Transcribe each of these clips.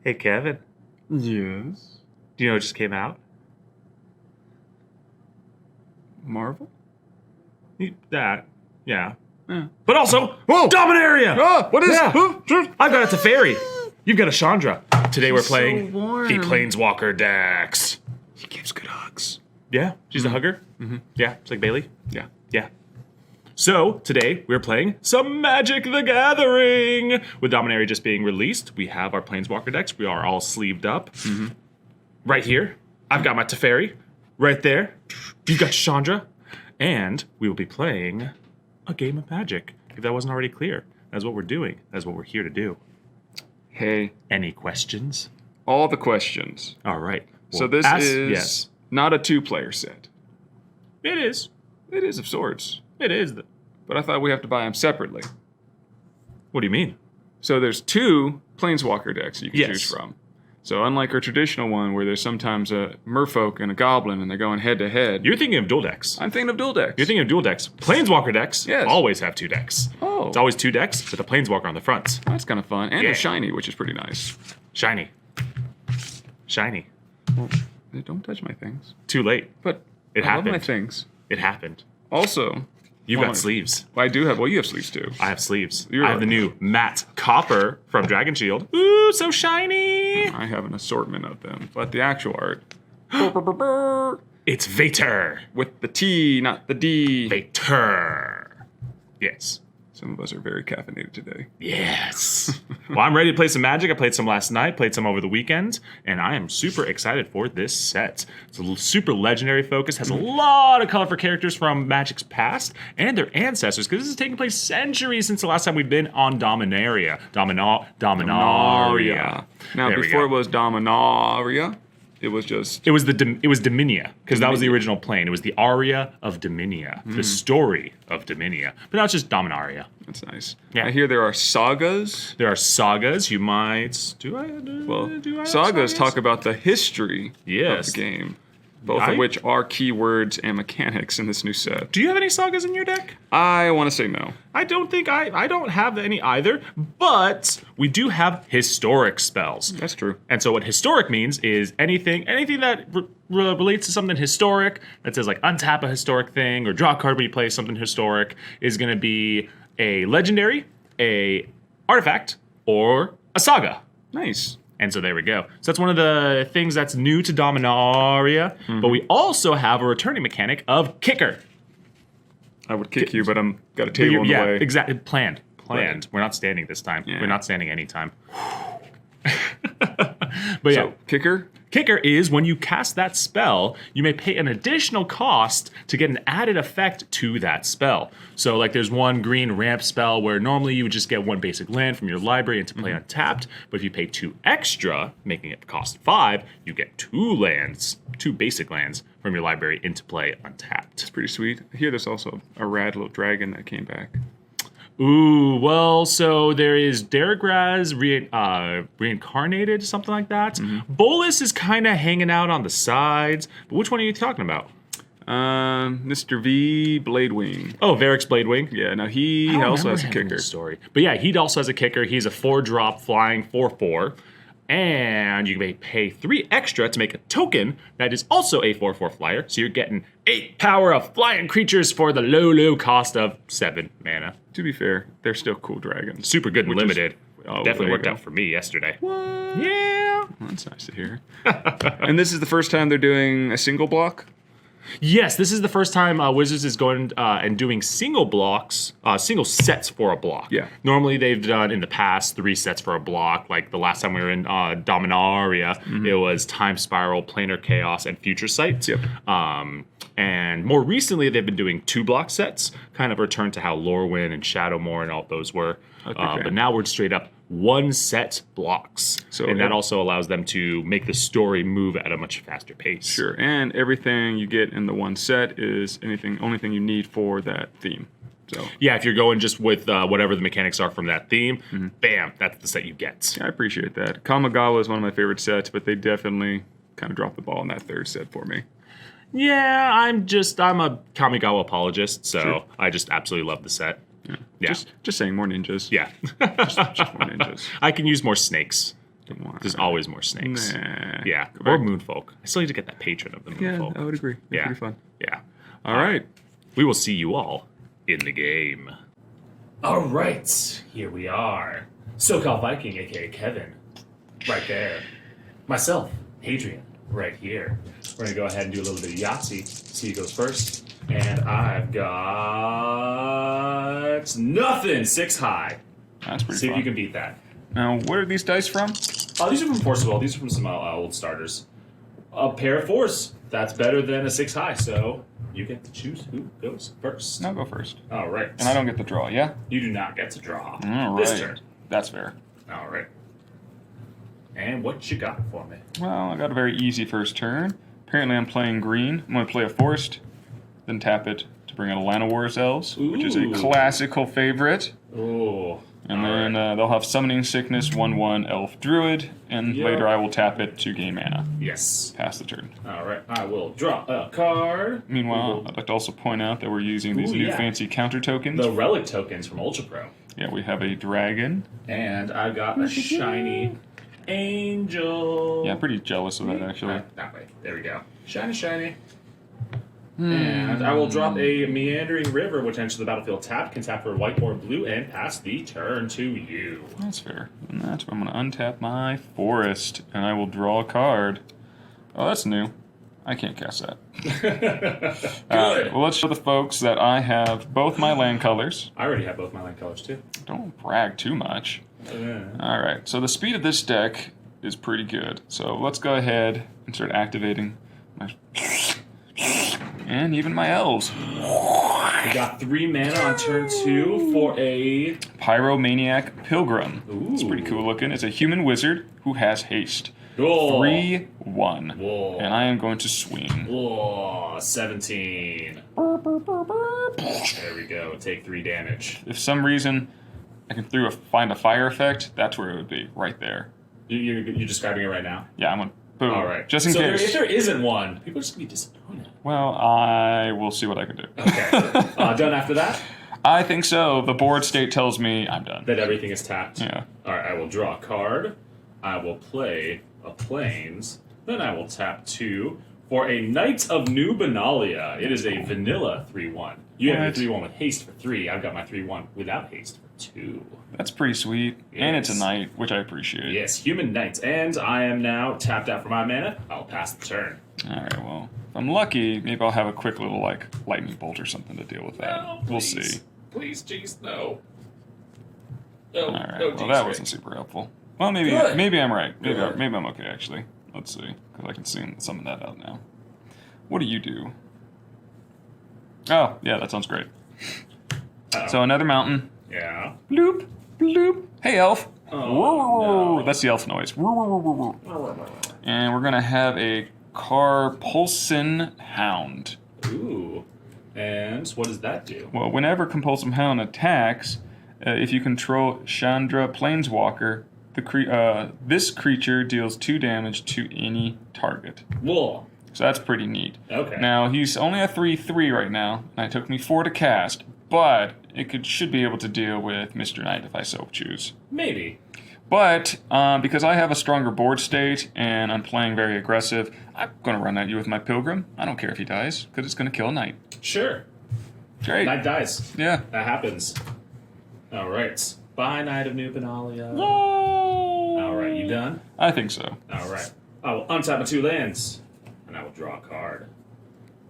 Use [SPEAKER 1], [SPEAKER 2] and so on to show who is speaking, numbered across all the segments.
[SPEAKER 1] Hey, Kevin.
[SPEAKER 2] Yes.
[SPEAKER 1] Do you know what just came out?
[SPEAKER 2] Marvel?
[SPEAKER 1] That. Yeah.
[SPEAKER 2] Yeah.
[SPEAKER 1] But also, Dominaria!
[SPEAKER 2] What is...
[SPEAKER 1] Yeah. I've got a Teferi. You've got a Chandra. Today we're playing
[SPEAKER 2] so warm.
[SPEAKER 1] the Planeswalker decks.
[SPEAKER 2] He gives good hugs.
[SPEAKER 1] Yeah, she's a hugger.
[SPEAKER 2] Mm-hmm.
[SPEAKER 1] Yeah, it's like Bailey.
[SPEAKER 2] Yeah.
[SPEAKER 1] Yeah. So, today, we're playing some Magic the Gathering! With Dominaria just being released, we have our Planeswalker decks. We are all sleeved up. Mm-hmm. Right here, I've got my Teferi. Right there, you've got Chandra. And we will be playing a game of Magic, if that wasn't already clear. That's what we're doing. That's what we're here to do.
[SPEAKER 2] Hey.
[SPEAKER 1] Any questions?
[SPEAKER 2] All the questions.
[SPEAKER 1] All right.
[SPEAKER 2] So
[SPEAKER 1] Well,
[SPEAKER 2] this is not a two-player set.
[SPEAKER 1] It is.
[SPEAKER 2] It is of sorts.
[SPEAKER 1] It is.
[SPEAKER 2] But I thought we have to buy them separately.
[SPEAKER 1] What do you mean?
[SPEAKER 2] So there's two Planeswalker decks you can
[SPEAKER 1] Yes.
[SPEAKER 2] choose from. So unlike our traditional one where there's sometimes a merfolk and a goblin and they're going head-to-head,
[SPEAKER 1] You're thinking of dual decks.
[SPEAKER 2] I'm thinking of dual decks.
[SPEAKER 1] You're thinking of dual decks. Planeswalker decks
[SPEAKER 2] Yes.
[SPEAKER 1] always have two decks.
[SPEAKER 2] Oh.
[SPEAKER 1] It's always two decks with a Planeswalker on the front.
[SPEAKER 2] That's kind of fun. And
[SPEAKER 1] Yeah.
[SPEAKER 2] they're shiny, which is pretty nice.
[SPEAKER 1] Shiny. Shiny.
[SPEAKER 2] Well, don't touch my things.
[SPEAKER 1] Too late.
[SPEAKER 2] But
[SPEAKER 1] It
[SPEAKER 2] I love my
[SPEAKER 1] happened.
[SPEAKER 2] things.
[SPEAKER 1] It happened.
[SPEAKER 2] Also,
[SPEAKER 1] You've
[SPEAKER 2] Well,
[SPEAKER 1] got sleeves.
[SPEAKER 2] I do have, well, you have sleeves too.
[SPEAKER 1] I have sleeves.
[SPEAKER 2] You're
[SPEAKER 1] I have
[SPEAKER 2] right.
[SPEAKER 1] the new matte copper from Dragon Shield. Ooh, so shiny.
[SPEAKER 2] I have an assortment of them. But the actual art,
[SPEAKER 1] It's Vater.
[SPEAKER 2] with the T, not the D.
[SPEAKER 1] Vater. Yes.
[SPEAKER 2] Some of us are very caffeinated today.
[SPEAKER 1] Yes. Well, I'm ready to play some Magic. I played some last night, played some over the weekend, and I am super excited for this set. It's a super legendary focus, has a lot of colorful characters from Magic's past and their ancestors, because this is taking place centuries since the last time we've been on Dominaria. Dominaria.
[SPEAKER 2] Now,
[SPEAKER 1] There we
[SPEAKER 2] before
[SPEAKER 1] go.
[SPEAKER 2] it was Dominaria, it was just...
[SPEAKER 1] It was Dominia, because that was the original plane. It was the Aria of Dominia, the story of Dominia. But now it's just Dominaria.
[SPEAKER 2] That's nice.
[SPEAKER 1] Yeah.
[SPEAKER 2] I hear there are sagas.
[SPEAKER 1] There are sagas. You might...
[SPEAKER 2] Well,
[SPEAKER 1] do I have
[SPEAKER 2] sagas talk about the history
[SPEAKER 1] Yes.
[SPEAKER 2] of the game. Both
[SPEAKER 1] I-
[SPEAKER 2] of which are keywords and mechanics in this new set.
[SPEAKER 1] Do you have any sagas in your deck?
[SPEAKER 2] I want to say no.
[SPEAKER 1] I don't think I don't have any either, but we do have historic spells.
[SPEAKER 2] That's true.
[SPEAKER 1] And so what historic means is anything that relates to something historic, that says like untap a historic thing or draw a card when you play something historic, is going to be a legendary, a artifact, or a saga.
[SPEAKER 2] Nice.
[SPEAKER 1] And so there we go. So that's one of the things that's new to Dominaria. But we also have a returning mechanic of kicker.
[SPEAKER 2] I would kick you, but I'm got a table in the
[SPEAKER 1] Yeah,
[SPEAKER 2] way.
[SPEAKER 1] exactly. Planned.
[SPEAKER 2] Right.
[SPEAKER 1] We're not standing this time.
[SPEAKER 2] Yeah.
[SPEAKER 1] We're not standing anytime. But yeah,
[SPEAKER 2] So, kicker?
[SPEAKER 1] kicker is when you cast that spell, you may pay an additional cost to get an added effect to that spell. So like there's one green ramp spell where normally you would just get one basic land from your library and to play untapped, but if you pay 2 extra, making it cost 5, you get 2 basic lands from your library into play untapped.
[SPEAKER 2] It's pretty sweet. I hear there's also a rad little dragon that came back.
[SPEAKER 1] Ooh, well, so there is Daragraz reincarnated, something like that. Bolus is kind of hanging out on the sides, but which one are you talking about?
[SPEAKER 2] Mr. V, Bladewing.
[SPEAKER 1] Oh, Varix Bladewing.
[SPEAKER 2] Yeah, now he
[SPEAKER 1] I don't
[SPEAKER 2] also
[SPEAKER 1] remember
[SPEAKER 2] has a
[SPEAKER 1] him in
[SPEAKER 2] kicker.
[SPEAKER 1] the story. But yeah, he also has a kicker. He's a 4-drop flying 4/4. And you may pay 3 extra to make a token that is also a 4/4 flyer. So you're getting 8 power of flying creatures for the low cost of 7 mana.
[SPEAKER 2] To be fair, they're still cool dragons.
[SPEAKER 1] Super good and
[SPEAKER 2] Which is-
[SPEAKER 1] limited.
[SPEAKER 2] Oh, there
[SPEAKER 1] Definitely
[SPEAKER 2] you
[SPEAKER 1] worked
[SPEAKER 2] go.
[SPEAKER 1] out for me yesterday.
[SPEAKER 2] What?
[SPEAKER 1] Yeah.
[SPEAKER 2] Well, that's nice to hear. And this is the first time they're doing a single block?
[SPEAKER 1] Yes, this is the first time Wizards is going and doing single sets for a block.
[SPEAKER 2] Yeah.
[SPEAKER 1] Normally they've done in the past 3 sets for a block. Like the last time we were in Dominaria, it was Time Spiral, Planar Chaos, and Future Sight.
[SPEAKER 2] Yep.
[SPEAKER 1] And more recently they've been doing 2-block sets, kind of return to how Lorwyn and Shadowmoor and all those were.
[SPEAKER 2] Okay.
[SPEAKER 1] But now we're straight up 1 set blocks.
[SPEAKER 2] So
[SPEAKER 1] and that
[SPEAKER 2] it-
[SPEAKER 1] also allows them to make the story move at a much faster pace.
[SPEAKER 2] Sure, and everything you get in the one set is only thing you need for that theme. So
[SPEAKER 1] Yeah, if you're going just with whatever the mechanics are from that theme, bam, that's the set you get.
[SPEAKER 2] yeah, I appreciate that. Kamigawa is one of my favorite sets, but they definitely kind of dropped the ball in that 3rd set for me.
[SPEAKER 1] Yeah, I'm a Kamigawa apologist, so
[SPEAKER 2] Sure.
[SPEAKER 1] I just absolutely love the set. Yeah.
[SPEAKER 2] Just saying, more ninjas.
[SPEAKER 1] Yeah.
[SPEAKER 2] Just more ninjas.
[SPEAKER 1] I can use more snakes.
[SPEAKER 2] Don't want
[SPEAKER 1] There's always more snakes.
[SPEAKER 2] Nah.
[SPEAKER 1] Yeah,
[SPEAKER 2] Go
[SPEAKER 1] or
[SPEAKER 2] back.
[SPEAKER 1] moonfolk. I still need to get that patron of the
[SPEAKER 2] Yeah,
[SPEAKER 1] moonfolk.
[SPEAKER 2] I would agree. They're
[SPEAKER 1] Yeah.
[SPEAKER 2] pretty fun.
[SPEAKER 1] Yeah.
[SPEAKER 2] All right.
[SPEAKER 1] We will see you all in the game. All right, here we are. SoCal Viking, aka Kevin, right there. Myself, Hadrian, right here. We're gonna go ahead and do a little bit of Yahtzee. See who goes first. And I've got nothing. 6 high.
[SPEAKER 2] That's pretty
[SPEAKER 1] See
[SPEAKER 2] fun.
[SPEAKER 1] if you can beat that.
[SPEAKER 2] Now, what are these dice from?
[SPEAKER 1] These are from Forcible. These are from some old starters. A pair of 4s. That's better than a 6 high. So you get to choose who goes first.
[SPEAKER 2] I'll go first.
[SPEAKER 1] All right.
[SPEAKER 2] And I don't get the draw, yeah?
[SPEAKER 1] You do not get to draw
[SPEAKER 2] All
[SPEAKER 1] this
[SPEAKER 2] right.
[SPEAKER 1] turn.
[SPEAKER 2] That's fair.
[SPEAKER 1] All right. And what you got for me?
[SPEAKER 2] Well, I got a very easy first turn. Apparently I'm playing green. I'm going to play a forest, then tap it to bring out a Land of Wars Elves, which is a
[SPEAKER 1] Ooh.
[SPEAKER 2] classical favorite.
[SPEAKER 1] Oh.
[SPEAKER 2] And then they'll have Summoning Sickness, 1/1 Elf Druid, and
[SPEAKER 1] Yep.
[SPEAKER 2] later I will tap it to gain mana.
[SPEAKER 1] Yes.
[SPEAKER 2] Pass the turn.
[SPEAKER 1] All right. I will draw a card.
[SPEAKER 2] Meanwhile, I'd like to also point out that we're using these
[SPEAKER 1] Ooh,
[SPEAKER 2] new
[SPEAKER 1] yeah.
[SPEAKER 2] fancy counter tokens.
[SPEAKER 1] The relic tokens from Ultra Pro.
[SPEAKER 2] Yeah, we have a dragon.
[SPEAKER 1] And I've got a shiny angel.
[SPEAKER 2] Yeah, I'm pretty jealous of that, actually.
[SPEAKER 1] That way. There we go. Shiny, shiny. And I will drop a Meandering River, which enters the battlefield tapped, can tap for white or blue, and pass the turn to you.
[SPEAKER 2] That's fair. And that's where I'm going to untap my forest, and I will draw a card. Oh, that's new. I can't cast that.
[SPEAKER 1] Good.
[SPEAKER 2] Well, let's show the folks that I have both my land colors.
[SPEAKER 1] I already have both my land colors, too.
[SPEAKER 2] Don't brag too much. All right, so the speed of this deck is pretty good. So let's go ahead and start activating my... and even my elves.
[SPEAKER 1] We got 3 mana on turn 2 for a...
[SPEAKER 2] Pyromaniac Pilgrim.
[SPEAKER 1] Ooh.
[SPEAKER 2] It's pretty cool looking. It's a human wizard who has haste.
[SPEAKER 1] Oh.
[SPEAKER 2] 3/1.
[SPEAKER 1] Whoa.
[SPEAKER 2] And I am going to swing.
[SPEAKER 1] Whoa, 17. There we go. Take 3 damage.
[SPEAKER 2] If some reason I can find a fire effect, that's where it would be, right there.
[SPEAKER 1] You're describing it right now?
[SPEAKER 2] Yeah, I'm going to boom.
[SPEAKER 1] All right.
[SPEAKER 2] Just in
[SPEAKER 1] so
[SPEAKER 2] case.
[SPEAKER 1] if there isn't one, people are just going to be disappointed.
[SPEAKER 2] Well, I will see what I can do.
[SPEAKER 1] Okay. Done after that?
[SPEAKER 2] I think so. The board state tells me I'm done.
[SPEAKER 1] That everything is tapped?
[SPEAKER 2] Yeah.
[SPEAKER 1] All right, I will draw a card. I will play a Plains. Then I will tap 2 for a Knight of New Benalia. It is a vanilla 3/1. You have
[SPEAKER 2] What?
[SPEAKER 1] your 3/1 with haste for 3. I've got my 3/1 without haste for 2.
[SPEAKER 2] That's pretty sweet. And it's a
[SPEAKER 1] Yes.
[SPEAKER 2] knight, which I appreciate.
[SPEAKER 1] Yes, Human Knight. And I am now tapped out for my mana. I'll pass the turn.
[SPEAKER 2] All right, well, if I'm lucky, maybe I'll have a quick little, lightning bolt or something to deal with that.
[SPEAKER 1] No,
[SPEAKER 2] We'll
[SPEAKER 1] please.
[SPEAKER 2] see.
[SPEAKER 1] Please, jeez, no. No,
[SPEAKER 2] All right,
[SPEAKER 1] no,
[SPEAKER 2] well,
[SPEAKER 1] geez,
[SPEAKER 2] that
[SPEAKER 1] Rick.
[SPEAKER 2] wasn't super helpful. Well, maybe
[SPEAKER 1] Good.
[SPEAKER 2] maybe I'm right. Maybe
[SPEAKER 1] Good.
[SPEAKER 2] maybe I'm okay, actually. Let's see, because I can see some of that out now. What do you do? Oh, yeah, that sounds great.
[SPEAKER 1] Uh-oh.
[SPEAKER 2] So another mountain.
[SPEAKER 1] Yeah.
[SPEAKER 2] Bloop, bloop. Hey, elf.
[SPEAKER 1] Oh, no.
[SPEAKER 2] That's the elf noise. And we're going to have a Carpulsin Hound.
[SPEAKER 1] Ooh. And what does that do?
[SPEAKER 2] Well, whenever Compulsive Hound attacks, if you control Chandra Planeswalker, this creature deals 2 damage to any target.
[SPEAKER 1] Whoa.
[SPEAKER 2] So that's pretty neat.
[SPEAKER 1] Okay.
[SPEAKER 2] Now, he's only a 3/3 right now, and it took me 4 to cast, but it should be able to deal with Mr. Knight if I so choose.
[SPEAKER 1] Maybe.
[SPEAKER 2] But because I have a stronger board state and I'm playing very aggressive, I'm going to run at you with my Pilgrim. I don't care if he dies, because it's going to kill a Knight.
[SPEAKER 1] Sure.
[SPEAKER 2] Great.
[SPEAKER 1] Knight dies.
[SPEAKER 2] Yeah.
[SPEAKER 1] That happens. All right. Bye, Knight of New Benalia.
[SPEAKER 2] Yay!
[SPEAKER 1] All right, you done?
[SPEAKER 2] I think so.
[SPEAKER 1] All right. I will untap my 2 lands, and I will draw a card.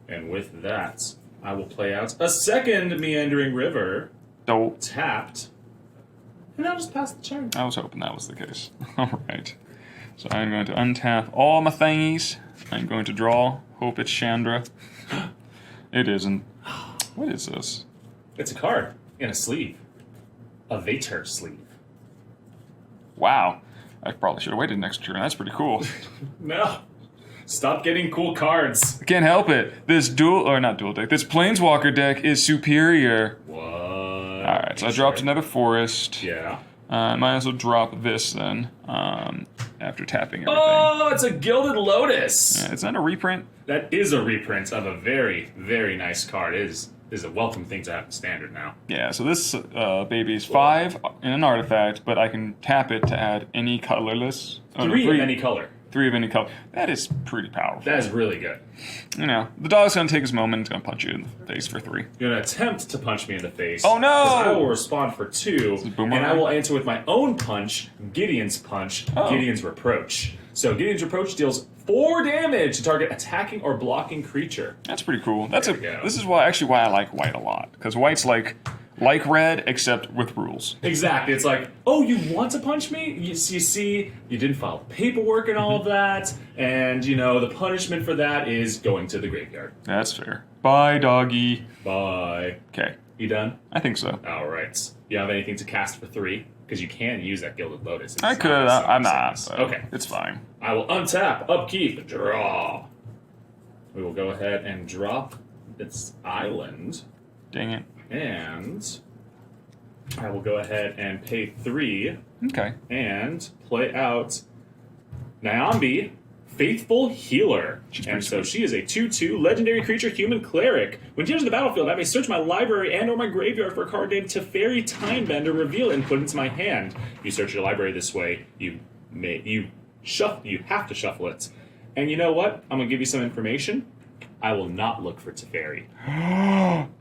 [SPEAKER 1] And with that, I will play out a second Meandering River,
[SPEAKER 2] Dope.
[SPEAKER 1] tapped, and I'll just pass the turn.
[SPEAKER 2] I was hoping that was the case. All right. So I'm going to untap all my thingies. I'm going to draw. Hope it's Chandra. It isn't. What is this?
[SPEAKER 1] It's a card in a sleeve. A Vater sleeve.
[SPEAKER 2] Wow. I probably should have waited next turn. That's pretty cool.
[SPEAKER 1] No. Stop getting cool cards.
[SPEAKER 2] I can't help it. This not dual deck. This Planeswalker deck is superior.
[SPEAKER 1] What?
[SPEAKER 2] All right. So I dropped another forest.
[SPEAKER 1] Yeah.
[SPEAKER 2] Might as well drop this then. After tapping everything.
[SPEAKER 1] Oh, it's a Gilded Lotus.
[SPEAKER 2] Yeah, it's not a reprint.
[SPEAKER 1] That is a reprint of a very, very nice card. It is This is a welcome thing to have in standard now.
[SPEAKER 2] Yeah, so this baby is 5 in an artifact, but I can tap it to add any colorless.
[SPEAKER 1] 3 of any color.
[SPEAKER 2] 3 of any color. That is pretty powerful.
[SPEAKER 1] That is really good.
[SPEAKER 2] You know, the dog's gonna take his moment. It's gonna punch you in the face for 3.
[SPEAKER 1] You're gonna attempt to punch me in the face.
[SPEAKER 2] Oh no!
[SPEAKER 1] I will respond for 2, and
[SPEAKER 2] boomerang?
[SPEAKER 1] I will answer with my own punch, Gideon's punch, Gideon's reproach. So Gideon's reproach deals 4 damage to target attacking or blocking creature.
[SPEAKER 2] That's pretty cool.
[SPEAKER 1] There we go.
[SPEAKER 2] This is why I like white a lot, because white's like red except with rules.
[SPEAKER 1] Exactly. It's like, oh, you want to punch me? You see, you didn't file paperwork and all of that, and you know the punishment for that is going to the graveyard.
[SPEAKER 2] That's fair. Bye, doggy.
[SPEAKER 1] Bye.
[SPEAKER 2] Okay.
[SPEAKER 1] You done?
[SPEAKER 2] I think so.
[SPEAKER 1] All right. You have anything to cast for 3? Because you can use that Gilded Lotus.
[SPEAKER 2] I could. I'm not.
[SPEAKER 1] Okay.
[SPEAKER 2] It's fine.
[SPEAKER 1] I will untap, upkeep, draw. We will go ahead and drop its island.
[SPEAKER 2] Dang it.
[SPEAKER 1] And I will go ahead and pay 3
[SPEAKER 2] Okay.
[SPEAKER 1] and play out Nyambi, Faithful Healer. And so she is a 2/2 legendary creature human cleric. When she enters the battlefield, I may search my library and or my graveyard for a card named Teferi Timebender, reveal it, and put it into my hand. You search your library this way, you have to shuffle it. And you know what? I'm gonna give you some information. I will not look for Teferi.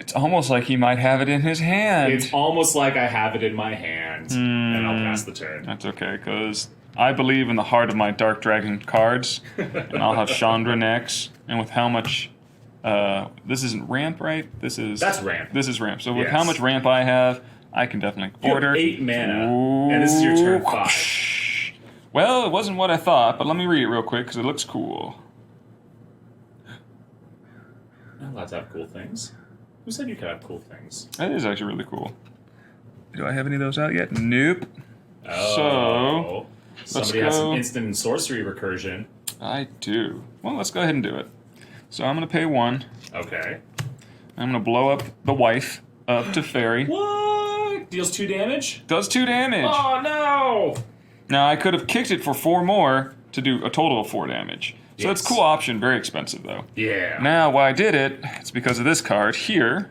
[SPEAKER 2] It's almost like he might have it in his hand.
[SPEAKER 1] It's almost like I have it in my hand. And I'll pass the turn.
[SPEAKER 2] That's okay, because I believe in the heart of my Dark Dragon cards, and I'll have Chandra next. And with how much, this isn't ramp, right?
[SPEAKER 1] That's ramp.
[SPEAKER 2] This is ramp. So with
[SPEAKER 1] Yes.
[SPEAKER 2] how much ramp I have, I can definitely
[SPEAKER 1] You have
[SPEAKER 2] order
[SPEAKER 1] 8 mana, and this is your turn 5.
[SPEAKER 2] Well, it wasn't what I thought, but let me read it real quick because it looks cool.
[SPEAKER 1] Not allowed to have cool things. Who said you could have cool things?
[SPEAKER 2] That is actually really cool. Do I have any of those out yet? Nope.
[SPEAKER 1] Oh. Somebody has some
[SPEAKER 2] go.
[SPEAKER 1] instant and sorcery recursion.
[SPEAKER 2] I do. Well, let's go ahead and do it. So I'm going to pay 1.
[SPEAKER 1] Okay.
[SPEAKER 2] I'm going to blow up the wife of Teferi.
[SPEAKER 1] What? Deals 2 damage?
[SPEAKER 2] Does 2 damage.
[SPEAKER 1] Oh, no!
[SPEAKER 2] Now, I could have kicked it for 4 more to do a total of 4 damage. So it's a cool option, very expensive though.
[SPEAKER 1] Yeah.
[SPEAKER 2] Now, why I did it, it's because of this card here,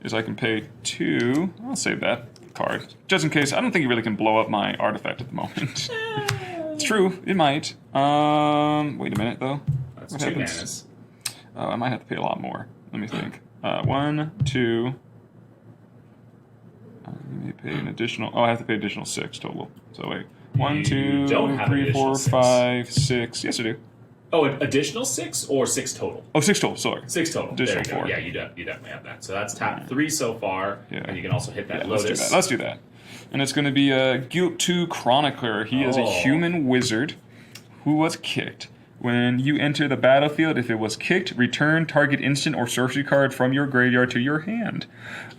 [SPEAKER 2] is I can pay 2, I'll save that card, just in case. I don't think you really can blow up my artifact at the moment. It's true, it might. Wait a minute though.
[SPEAKER 1] That's
[SPEAKER 2] What
[SPEAKER 1] 2
[SPEAKER 2] happens?
[SPEAKER 1] manas.
[SPEAKER 2] I might have to pay a lot more. Let me think. 1, 2. Let me pay an additional. Oh, I have to pay additional 6 total. So wait. 1,
[SPEAKER 1] You
[SPEAKER 2] 2,
[SPEAKER 1] don't have an
[SPEAKER 2] 3,
[SPEAKER 1] additional
[SPEAKER 2] 4,
[SPEAKER 1] 6.
[SPEAKER 2] 5, 6. Yes, I do.
[SPEAKER 1] Oh, an additional 6 or 6 total?
[SPEAKER 2] Oh, 6 total. Sorry.
[SPEAKER 1] 6 total.
[SPEAKER 2] Additional
[SPEAKER 1] There you go.
[SPEAKER 2] 4.
[SPEAKER 1] Yeah, you definitely have that. So that's tap 3 so far,
[SPEAKER 2] Yeah.
[SPEAKER 1] and you can also hit that
[SPEAKER 2] Yeah, let's do
[SPEAKER 1] Lotus.
[SPEAKER 2] that. Let's do that. And it's going to be a Guilt 2 Chronicler. He is a
[SPEAKER 1] Oh.
[SPEAKER 2] human wizard who was kicked. When you enter the battlefield, if it was kicked, return target instant or sorcery card from your graveyard to your hand.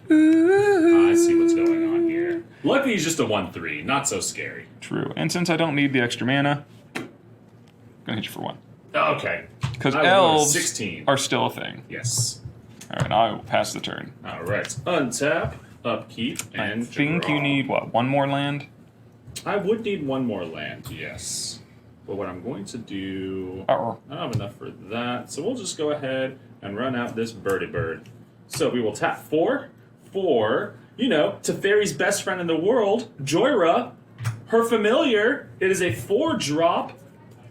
[SPEAKER 1] I see what's going on here. Luckily, he's just a 1/3. Not so scary.
[SPEAKER 2] True. And since I don't need the extra mana, I'm going to hit you for 1.
[SPEAKER 1] Okay.
[SPEAKER 2] Because
[SPEAKER 1] I will go to
[SPEAKER 2] elves
[SPEAKER 1] 16.
[SPEAKER 2] are still a thing.
[SPEAKER 1] Yes.
[SPEAKER 2] All right, I will pass the turn.
[SPEAKER 1] All right. Untap, upkeep, and
[SPEAKER 2] I think
[SPEAKER 1] draw.
[SPEAKER 2] you need, what, 1 more land?
[SPEAKER 1] I would need 1 more land, yes. But what I'm going to do...
[SPEAKER 2] Uh-oh.
[SPEAKER 1] I don't have enough for that, so we'll just go ahead and run out this birdie bird. So we will tap 4 for, Teferi's best friend in the world, Joyra, her familiar. It is a 4-drop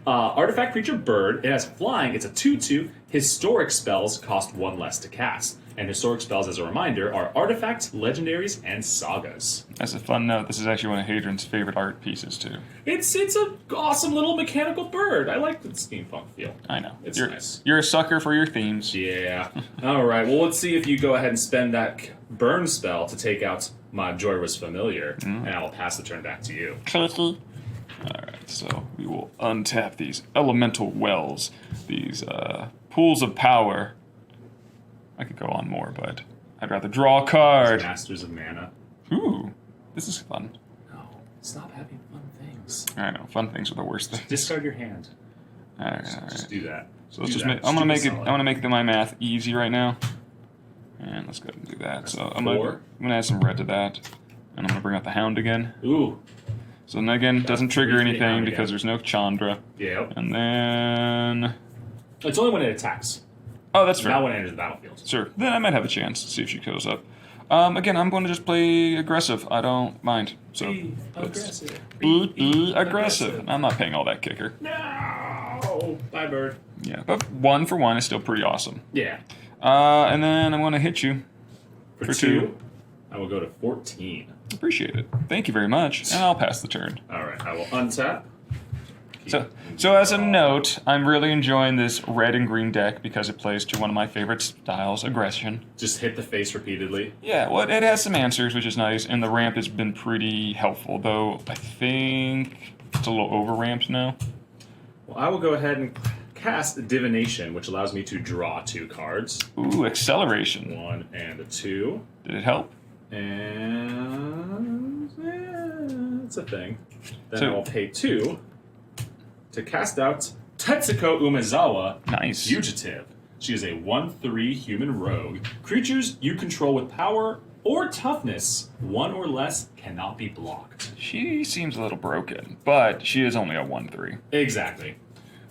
[SPEAKER 1] artifact creature bird. It has flying. It's a 2/2. Historic spells cost 1 less to cast. And historic spells, as a reminder, are artifacts, legendaries, and sagas.
[SPEAKER 2] As a fun note, this is actually one of Hadrian's favorite art pieces, too.
[SPEAKER 1] It's an awesome little mechanical bird. I like the steampunk feel.
[SPEAKER 2] I know.
[SPEAKER 1] It's
[SPEAKER 2] you're,
[SPEAKER 1] nice.
[SPEAKER 2] You're a sucker for your themes.
[SPEAKER 1] Yeah. All right. Well, let's see if you go ahead and spend that burn spell to take out my Joyra's familiar, and I will pass the turn back to you.
[SPEAKER 2] Alright, so we will untap these elemental wells, these pools of power. I could go on more, but I'd rather draw a card.
[SPEAKER 1] Masters of Mana.
[SPEAKER 2] Ooh, this is fun.
[SPEAKER 1] No, stop having fun things.
[SPEAKER 2] I know, fun things are the worst things.
[SPEAKER 1] Discard your hand.
[SPEAKER 2] Alright,
[SPEAKER 1] Just
[SPEAKER 2] alright.
[SPEAKER 1] do that.
[SPEAKER 2] So let's
[SPEAKER 1] Do
[SPEAKER 2] just
[SPEAKER 1] that.
[SPEAKER 2] make, I'm gonna
[SPEAKER 1] Stupid
[SPEAKER 2] make it.
[SPEAKER 1] solid.
[SPEAKER 2] I'm gonna make my math easy right now, and let's go ahead and do that. So I'm
[SPEAKER 1] 4.
[SPEAKER 2] gonna add some red to that, and I'm gonna bring out the Hound again.
[SPEAKER 1] Ooh.
[SPEAKER 2] So then again, doesn't trigger
[SPEAKER 1] 3/3
[SPEAKER 2] anything
[SPEAKER 1] Hound
[SPEAKER 2] because
[SPEAKER 1] again.
[SPEAKER 2] there's no Chandra.
[SPEAKER 1] Yep.
[SPEAKER 2] And then
[SPEAKER 1] It's only when it attacks.
[SPEAKER 2] Oh, that's fair.
[SPEAKER 1] Not when it enters the battlefield.
[SPEAKER 2] Sure. Then I might have a chance to see if she goes up. Again, I'm going to just play aggressive. I don't mind. So
[SPEAKER 1] Be aggressive.
[SPEAKER 2] Be aggressive. I'm not paying all that kicker.
[SPEAKER 1] No! Bye, bird.
[SPEAKER 2] Yeah, but 1 for 1 is still pretty awesome.
[SPEAKER 1] Yeah.
[SPEAKER 2] And then I'm going to hit you
[SPEAKER 1] For 2, I will go to 14.
[SPEAKER 2] Appreciate it. Thank you very much. And I'll pass the turn.
[SPEAKER 1] All right, I will untap.
[SPEAKER 2] So as a note, I'm really enjoying this red and green deck because it plays to one of my favorite styles, aggression.
[SPEAKER 1] Just hit the face repeatedly.
[SPEAKER 2] Yeah, well, it has some answers, which is nice, and the ramp has been pretty helpful, though I think it's a little over-ramped now.
[SPEAKER 1] Well, I will go ahead and cast Divination, which allows me to draw 2 cards.
[SPEAKER 2] Ooh, acceleration.
[SPEAKER 1] 1 and a 2.
[SPEAKER 2] Did it help?
[SPEAKER 1] And yeah, it's a thing. Then
[SPEAKER 2] So-
[SPEAKER 1] I will pay 2 to cast out Tetsuko Umezawa,
[SPEAKER 2] Nice.
[SPEAKER 1] Fugitive. She is a 1/3 human rogue. Creatures you control with power or toughness, 1 or less, cannot be blocked.
[SPEAKER 2] She seems a little broken, but she is only a 1/3.
[SPEAKER 1] Exactly.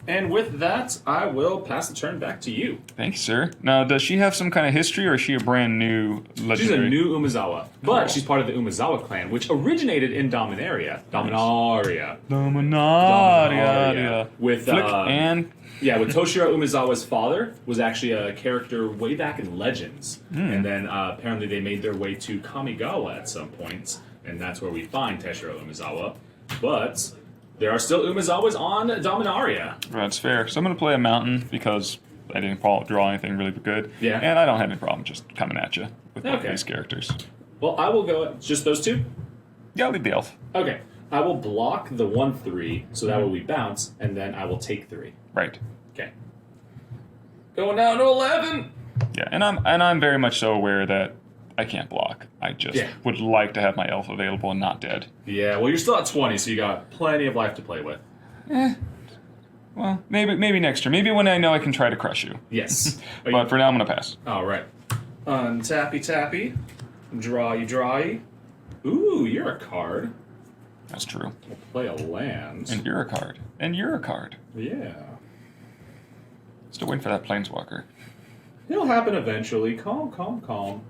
[SPEAKER 1] And with that, I will pass the turn back to you.
[SPEAKER 2] Thank you, sir. Now, does she have some kind of history, or is she a brand new legendary?
[SPEAKER 1] She's a new Umezawa, but
[SPEAKER 2] Cool.
[SPEAKER 1] she's part of the Umezawa clan, which originated in Dominaria. Dominaria.
[SPEAKER 2] Dominaria.
[SPEAKER 1] With
[SPEAKER 2] Flick and
[SPEAKER 1] with Toshiro Umezawa's father was actually a character way back in Legends, and then apparently they made their way to Kamigawa at some point, and that's where we find Toshiro Umezawa. But there are still Umezawas on Dominaria.
[SPEAKER 2] that's fair. So I'm going to play a mountain because I didn't draw anything really good.
[SPEAKER 1] Yeah.
[SPEAKER 2] And I don't have any problem just coming at you with both
[SPEAKER 1] Okay.
[SPEAKER 2] these characters.
[SPEAKER 1] Well, I will go just those 2.
[SPEAKER 2] Yeah, I'll leave the elf.
[SPEAKER 1] Okay, I will block the 1/3, so that will be bounce, and then I will take 3.
[SPEAKER 2] Right.
[SPEAKER 1] Okay. Going down to 11.
[SPEAKER 2] Yeah, and I'm very much so aware that I can't block. I just would like to have my elf available and not dead.
[SPEAKER 1] Yeah, well, you're still at 20, so you got plenty of life to play with.
[SPEAKER 2] Well, maybe next turn. Maybe when I know I can try to crush you.
[SPEAKER 1] Yes.
[SPEAKER 2] But for now, I'm going to pass.
[SPEAKER 1] All right. Untappy tappy. Drawy. Ooh, you're a card.
[SPEAKER 2] That's true.
[SPEAKER 1] We'll play a land.
[SPEAKER 2] And you're a card. And you're a card.
[SPEAKER 1] Yeah.
[SPEAKER 2] Still waiting for that planeswalker.
[SPEAKER 1] It'll happen eventually. Calm, calm, calm.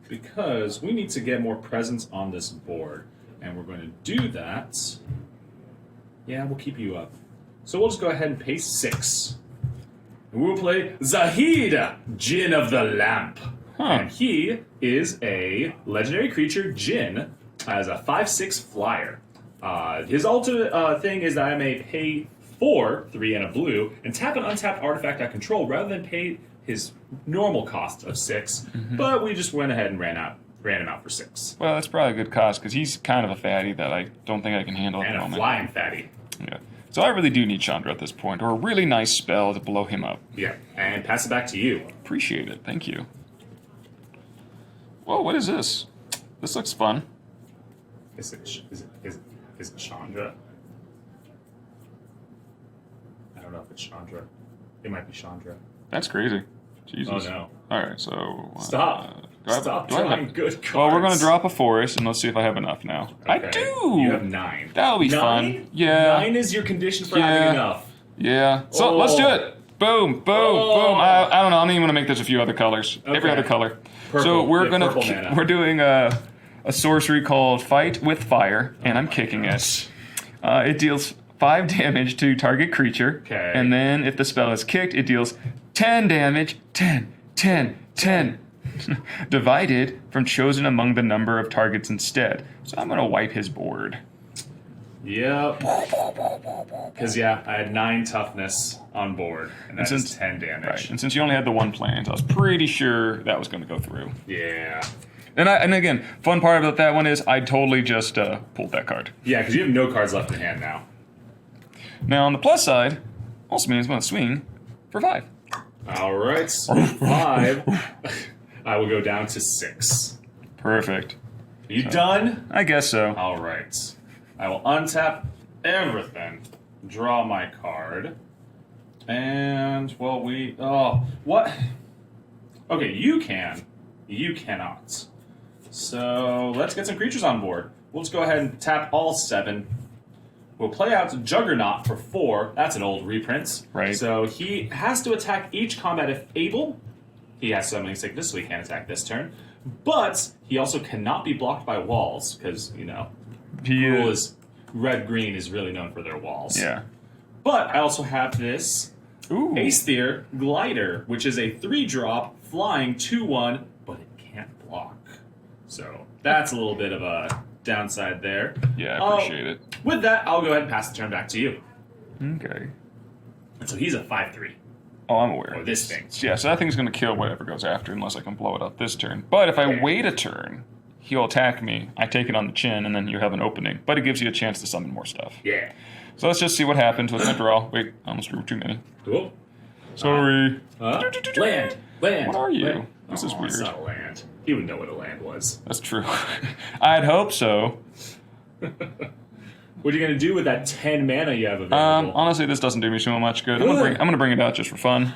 [SPEAKER 1] Because we need to get more presence on this board. And we're going to do that. Yeah, we'll keep you up. So we'll just go ahead and pay 6. And we'll play Zahid, Djinn of the Lamp. And he is a legendary creature, Djinn, as a 5/6 flyer. His ultimate thing is that I may pay 4, 3 and a blue, and tap an untapped artifact I control rather than pay his normal cost of 6. But we just went ahead and ran him out for 6.
[SPEAKER 2] Well, that's probably a good cause because he's kind of a fatty that I don't think I can handle at
[SPEAKER 1] And
[SPEAKER 2] the
[SPEAKER 1] a
[SPEAKER 2] moment.
[SPEAKER 1] flying fatty.
[SPEAKER 2] Yeah. So I really do need Chandra at this point, or a really nice spell to blow him up.
[SPEAKER 1] Yeah, and pass it back to you.
[SPEAKER 2] Appreciate it. Thank you. Whoa, what is this? This looks fun.
[SPEAKER 1] Is it Chandra? I don't know if it's Chandra. It might be Chandra.
[SPEAKER 2] That's crazy. Jesus.
[SPEAKER 1] Oh no.
[SPEAKER 2] All right, so
[SPEAKER 1] Stop. Stop
[SPEAKER 2] do I
[SPEAKER 1] drawing
[SPEAKER 2] have-
[SPEAKER 1] good cards.
[SPEAKER 2] Well, we're going to drop a forest, and let's see if I have enough now. I
[SPEAKER 1] Okay.
[SPEAKER 2] do!
[SPEAKER 1] You have 9.
[SPEAKER 2] That'll be
[SPEAKER 1] 9?
[SPEAKER 2] fun. Yeah.
[SPEAKER 1] 9 is your condition for
[SPEAKER 2] Yeah.
[SPEAKER 1] having enough.
[SPEAKER 2] Yeah. So let's do it. Boom, boom, boom. I don't know. I'm even going to make this a few other colors. Every
[SPEAKER 1] Okay.
[SPEAKER 2] other color.
[SPEAKER 1] Purple.
[SPEAKER 2] So we're
[SPEAKER 1] Yeah,
[SPEAKER 2] going
[SPEAKER 1] purple mana.
[SPEAKER 2] we're doing a sorcery called Fight with Fire, and I'm kicking it. It deals 5 damage to target creature.
[SPEAKER 1] Okay.
[SPEAKER 2] And then if the spell is kicked, it deals 10 damage. 10, 10, 10. Divided from chosen among the number of targets instead. So I'm going to wipe his board.
[SPEAKER 1] Yep. Because, I had 9 toughness on board, and that's
[SPEAKER 2] since-
[SPEAKER 1] 10 damage.
[SPEAKER 2] Right. And since you only had the 1 plant, I was pretty sure that was going to go through.
[SPEAKER 1] Yeah.
[SPEAKER 2] And again, fun part about that one is I totally just pulled that card.
[SPEAKER 1] Yeah, because you have no cards left in hand now.
[SPEAKER 2] Now on the plus side, also means I'm going to swing for 5.
[SPEAKER 1] All right. 5. I will go down to 6.
[SPEAKER 2] Perfect.
[SPEAKER 1] Are you done?
[SPEAKER 2] I guess so.
[SPEAKER 1] All right. I will untap everything, draw my card, and, well, what? Okay, you can. You cannot. So let's get some creatures on board. We'll just go ahead and tap all 7. will play out Juggernaut for 4. That's an old reprint.
[SPEAKER 2] Right.
[SPEAKER 1] So he has to attack each combat if able. He has Summoning Sickness, so he can't attack this turn. But he also cannot be blocked by walls, because, you know, rule is red-green is really known for their walls.
[SPEAKER 2] Yeah.
[SPEAKER 1] But I also have this Aesthir Glider, which is a 3-drop, flying 2/1, but it can't block. So that's a little bit of a downside there.
[SPEAKER 2] Yeah, I appreciate it.
[SPEAKER 1] With that, I'll go ahead and pass the turn back to you.
[SPEAKER 2] Okay.
[SPEAKER 1] And so he's a 5/3.
[SPEAKER 2] Oh, I'm aware.
[SPEAKER 1] Or this thing.
[SPEAKER 2] Yeah, so that thing's going to kill whatever goes after, unless I can blow it up this turn. But if I wait a turn, he'll attack me. I take it on the chin, and then you have an opening. But it gives you a chance to summon more stuff.
[SPEAKER 1] Yeah.
[SPEAKER 2] So let's just see what happens with my draw. Wait, I almost drew too many.
[SPEAKER 1] Cool.
[SPEAKER 2] Sorry.
[SPEAKER 1] Land.
[SPEAKER 2] What are you?
[SPEAKER 1] Land.
[SPEAKER 2] This is weird.
[SPEAKER 1] It's not a land. He would know what a land was.
[SPEAKER 2] That's true. I'd hope so.
[SPEAKER 1] What are you going to do with that 10 mana you have available?
[SPEAKER 2] Honestly, this doesn't do me so much good. I'm gonna bring it out just for fun.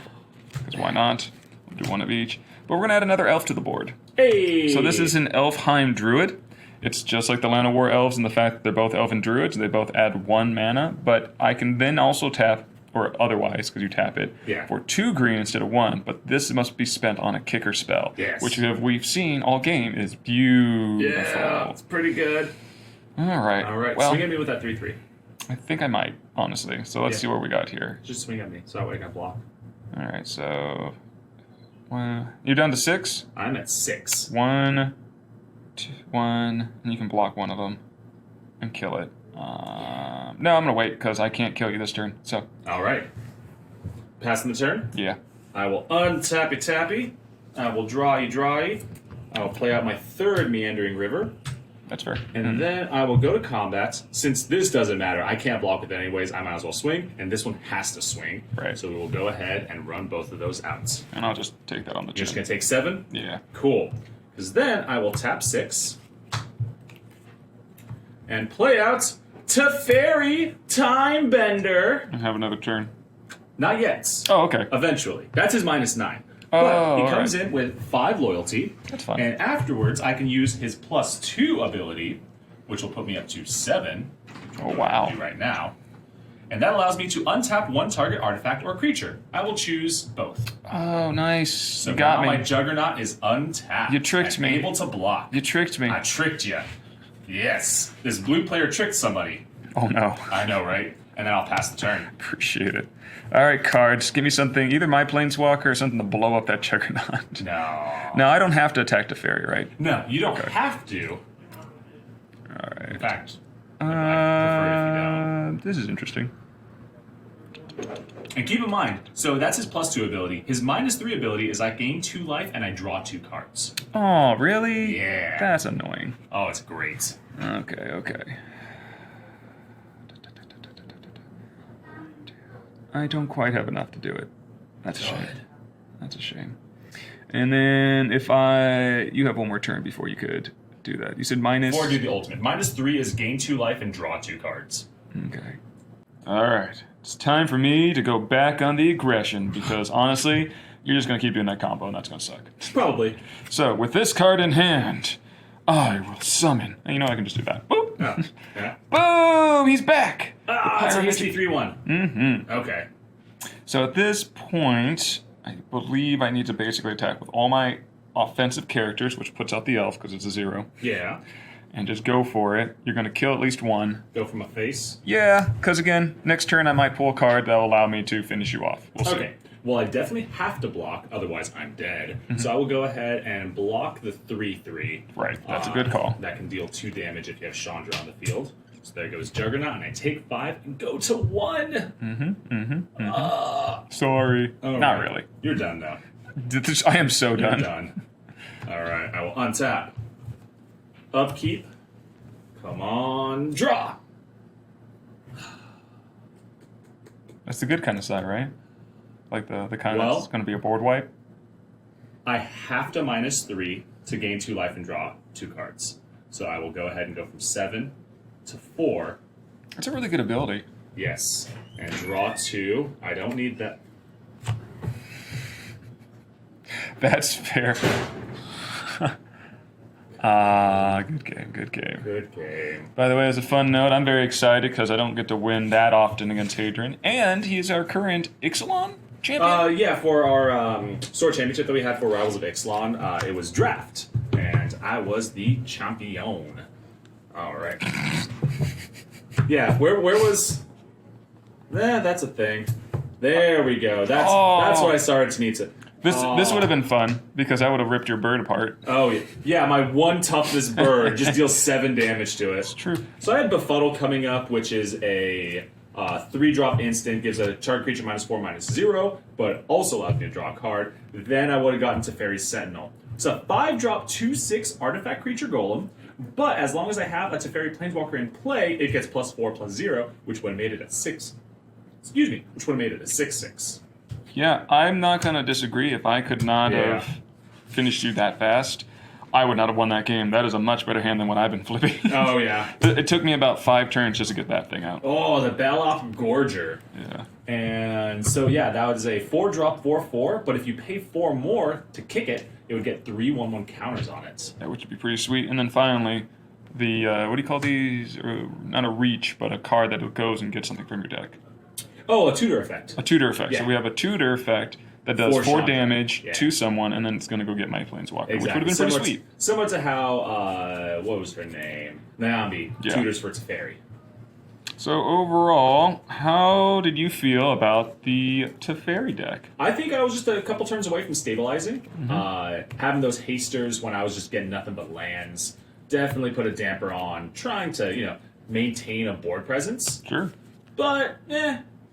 [SPEAKER 2] Because why not? We'll do one of each. But we're going to add another elf to the board.
[SPEAKER 1] Hey!
[SPEAKER 2] So this is an Elfheim Druid. It's just like the Land of War Elves in the fact that they're both Elven Druids. They both add 1 mana. But I can then also tap, or otherwise, because you tap it, for 2 green instead of 1. But this must be spent on a kicker spell.
[SPEAKER 1] Yes.
[SPEAKER 2] Which we've seen all game is beautiful.
[SPEAKER 1] Yeah, it's pretty good.
[SPEAKER 2] All right.
[SPEAKER 1] All right,
[SPEAKER 2] well,
[SPEAKER 1] swing at me with that 3/3.
[SPEAKER 2] I think I might, honestly. So let's see what we got here.
[SPEAKER 1] Just swing at me, so that way I can block.
[SPEAKER 2] All right, so you're down to 6.
[SPEAKER 1] I'm at 6.
[SPEAKER 2] 1, 2, 1, and you can block one of them and kill it. No, I'm gonna wait because I can't kill you this turn. So.
[SPEAKER 1] All right. Passing the turn.
[SPEAKER 2] Yeah.
[SPEAKER 1] I will untappy tappy. I will draw you. I will play out my 3rd Meandering River.
[SPEAKER 2] That's fair.
[SPEAKER 1] And then I will go to combat. Since this doesn't matter, I can't block with it anyways, I might as well swing, and this one has to swing.
[SPEAKER 2] Right.
[SPEAKER 1] So we will go ahead and run both of those out.
[SPEAKER 2] And I'll just take that on the
[SPEAKER 1] You're
[SPEAKER 2] chin.
[SPEAKER 1] just going to take 7?
[SPEAKER 2] Yeah.
[SPEAKER 1] Cool. Because then I will tap 6 and play out Teferi Timebender.
[SPEAKER 2] And have another turn.
[SPEAKER 1] Not yet.
[SPEAKER 2] Oh, okay.
[SPEAKER 1] Eventually. That's his -9.
[SPEAKER 2] Oh,
[SPEAKER 1] But he
[SPEAKER 2] all
[SPEAKER 1] comes
[SPEAKER 2] right.
[SPEAKER 1] in with 5 loyalty.
[SPEAKER 2] That's fine.
[SPEAKER 1] And afterwards, I can use his +2 ability, which will put me up to 7.
[SPEAKER 2] Oh, wow.
[SPEAKER 1] Do right now. And that allows me to untap 1 target artifact or creature. I will choose both.
[SPEAKER 2] Oh, nice.
[SPEAKER 1] So
[SPEAKER 2] you got
[SPEAKER 1] now
[SPEAKER 2] me.
[SPEAKER 1] my Juggernaut is untapped.
[SPEAKER 2] You tricked
[SPEAKER 1] and
[SPEAKER 2] me.
[SPEAKER 1] Able to block.
[SPEAKER 2] You tricked me.
[SPEAKER 1] I tricked you. Yes. This blue player tricked somebody.
[SPEAKER 2] Oh, no.
[SPEAKER 1] I know, right? And then I'll pass the turn.
[SPEAKER 2] Appreciate it. All right, cards. Give me something, either my Planeswalker or something to blow up that Juggernaut.
[SPEAKER 1] No.
[SPEAKER 2] No, I don't have to attack Teferi, right?
[SPEAKER 1] No, you don't have to.
[SPEAKER 2] All right.
[SPEAKER 1] In fact, I prefer if you don't.
[SPEAKER 2] This is interesting.
[SPEAKER 1] And keep in mind, so that's his +2 ability. His -3 ability is I gain 2 life and I draw 2 cards.
[SPEAKER 2] Oh, really?
[SPEAKER 1] Yeah.
[SPEAKER 2] That's annoying.
[SPEAKER 1] Oh, it's great.
[SPEAKER 2] Okay. I don't quite have enough to do it. That's a shame. That's a shame. And then you have one more turn before you could do that. You said minus...
[SPEAKER 1] Or do the ultimate. -3 is gain 2 life and draw 2 cards.
[SPEAKER 2] Okay. All right. It's time for me to go back on the aggression because honestly, you're just going to keep doing that combo and that's going to suck.
[SPEAKER 1] Probably.
[SPEAKER 2] So with this card in hand, I will summon. And you know I can just do that. Boop.
[SPEAKER 1] Oh, yeah.
[SPEAKER 2] Boom! He's back!
[SPEAKER 1] Ah, it's a hasty 3/1.
[SPEAKER 2] Mm-hmm.
[SPEAKER 1] Okay.
[SPEAKER 2] So at this point, I believe I need to basically attack with all my offensive characters, which puts out the elf because it's a 0.
[SPEAKER 1] Yeah.
[SPEAKER 2] And just go for it. You're going to kill at least 1.
[SPEAKER 1] Go from a face.
[SPEAKER 2] Yeah, because again, next turn I might pull a card that will allow me to finish you off. We'll see.
[SPEAKER 1] Okay. Well, I definitely have to block, otherwise I'm dead. So I will go ahead and block the 3/3.
[SPEAKER 2] Right, that's a good call.
[SPEAKER 1] That can deal 2 damage if you have Chandra on the field. So there goes Juggernaut, and I take 5 and go to 1.
[SPEAKER 2] Sorry.
[SPEAKER 1] All
[SPEAKER 2] Not
[SPEAKER 1] right.
[SPEAKER 2] really.
[SPEAKER 1] You're done now.
[SPEAKER 2] I am so
[SPEAKER 1] You're
[SPEAKER 2] done.
[SPEAKER 1] done. All right, I will untap. Upkeep. Come on, draw.
[SPEAKER 2] That's the good kind of side, right? Like the kind
[SPEAKER 1] Well-
[SPEAKER 2] that's going to be a board wipe?
[SPEAKER 1] I have to -3 to gain 2 life and draw 2 cards. So I will go ahead and go from 7 to 4.
[SPEAKER 2] That's a really good ability.
[SPEAKER 1] Yes. And draw 2. I don't need that.
[SPEAKER 2] That's fair. Good game, good game.
[SPEAKER 1] Good game.
[SPEAKER 2] By the way, as a fun note, I'm very excited because I don't get to win that often against Hadrian, and he's our current Ixalan champion.
[SPEAKER 1] Yeah, for our Sword Championship that we had for Rivals of Ixalan, it was draft, and I was the champion. All right. Yeah, where was... that's a thing. There we go. That's what I started to need to...
[SPEAKER 2] This would have been fun because I would have ripped your bird apart.
[SPEAKER 1] Oh, yeah. Yeah, my 1 toughness bird just deals 7 damage to it.
[SPEAKER 2] It's true.
[SPEAKER 1] So I had Befuddle coming up, which is a 3-drop instant, gives a target creature -4/-0, but also allows me to draw a card. Then I would have gotten Teferi's Sentinel. It's a 5-drop 2/6 artifact creature golem, but as long as I have a Teferi Planeswalker in play, it gets +4/+0, which would have made it a 6. Excuse me, which would have made it a 6/6.
[SPEAKER 2] Yeah, I'm not going to disagree. If I could not have finished you that fast, I would not have won that game. That is a much better hand than what I've been flipping.
[SPEAKER 1] Oh, yeah.
[SPEAKER 2] It took me about 5 turns just to get that thing out.
[SPEAKER 1] Oh, the Baloth Gorger.
[SPEAKER 2] Yeah.
[SPEAKER 1] And so, yeah, that was a 4-drop 4/4, but if you pay 4 more to kick it, it would get 3 1/1 counters on it.
[SPEAKER 2] Which would be pretty sweet. And then finally, the, what do you call these? Not a reach, but a card that goes and gets something from your deck.
[SPEAKER 1] Oh, a tutor effect.
[SPEAKER 2] A tutor effect.
[SPEAKER 1] Yeah.
[SPEAKER 2] So we have a tutor effect that does 4
[SPEAKER 1] Chandra.
[SPEAKER 2] damage to someone, and then it's going to go get my Planeswalker, which would have been pretty sweet.
[SPEAKER 1] Similar to how, what was her name? Nyambi tutors for Teferi.
[SPEAKER 2] So overall, how did you feel about the Teferi deck?
[SPEAKER 1] I think I was just a couple turns away from stabilizing. Having those hasters when I was just getting nothing but lands definitely put a damper on trying to, maintain a board presence.
[SPEAKER 2] Sure.
[SPEAKER 1] But,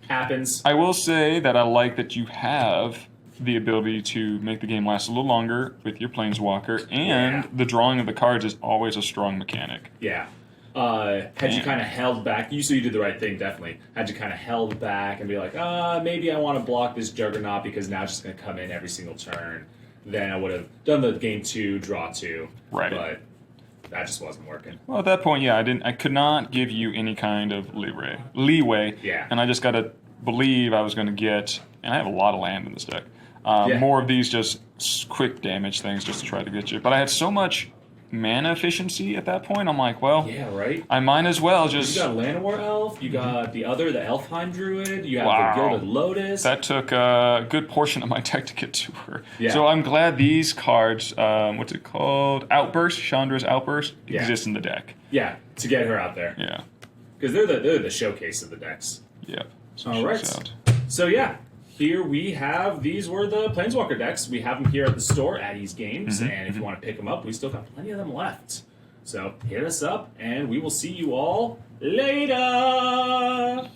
[SPEAKER 1] happens.
[SPEAKER 2] I will say that I like that you have the ability to make the game last a little longer with your Planeswalker, and the drawing of the cards is always a strong mechanic.
[SPEAKER 1] Yeah. Had you kind of held back, you did the right thing, definitely. Had you kind of held back and be like, maybe I want to block this Juggernaut because now it's just going to come in every single turn, then I would have done the game 2, draw 2.
[SPEAKER 2] Right.
[SPEAKER 1] But that just wasn't working.
[SPEAKER 2] Well, at that point, I could not give you any kind of leeway.
[SPEAKER 1] Yeah.
[SPEAKER 2] And I just got to believe I was going to get, and I have a lot of land in this deck, more of these just quick damage things just to try to get you. But I had so much mana efficiency at that point, I'm like, well,
[SPEAKER 1] yeah, right.
[SPEAKER 2] I might as well just...
[SPEAKER 1] You got Llanowar Elf, you got the Elfheim Druid, you have the Gilded Lotus.
[SPEAKER 2] That took a good portion of my deck to get to her.
[SPEAKER 1] Yeah.
[SPEAKER 2] So I'm glad these cards, what's it called? Outburst, Chandra's Outburst, exist in the deck.
[SPEAKER 1] Yeah, to get her out there.
[SPEAKER 2] Yeah.
[SPEAKER 1] Because they're the showcase of the decks.
[SPEAKER 2] Yep. So
[SPEAKER 1] all right. So yeah, here we have, these were the Planeswalker decks. We have them here at the store at Ease Games, and if you want to pick them up, we still got plenty of them left. So hit us up, and we will see you all later!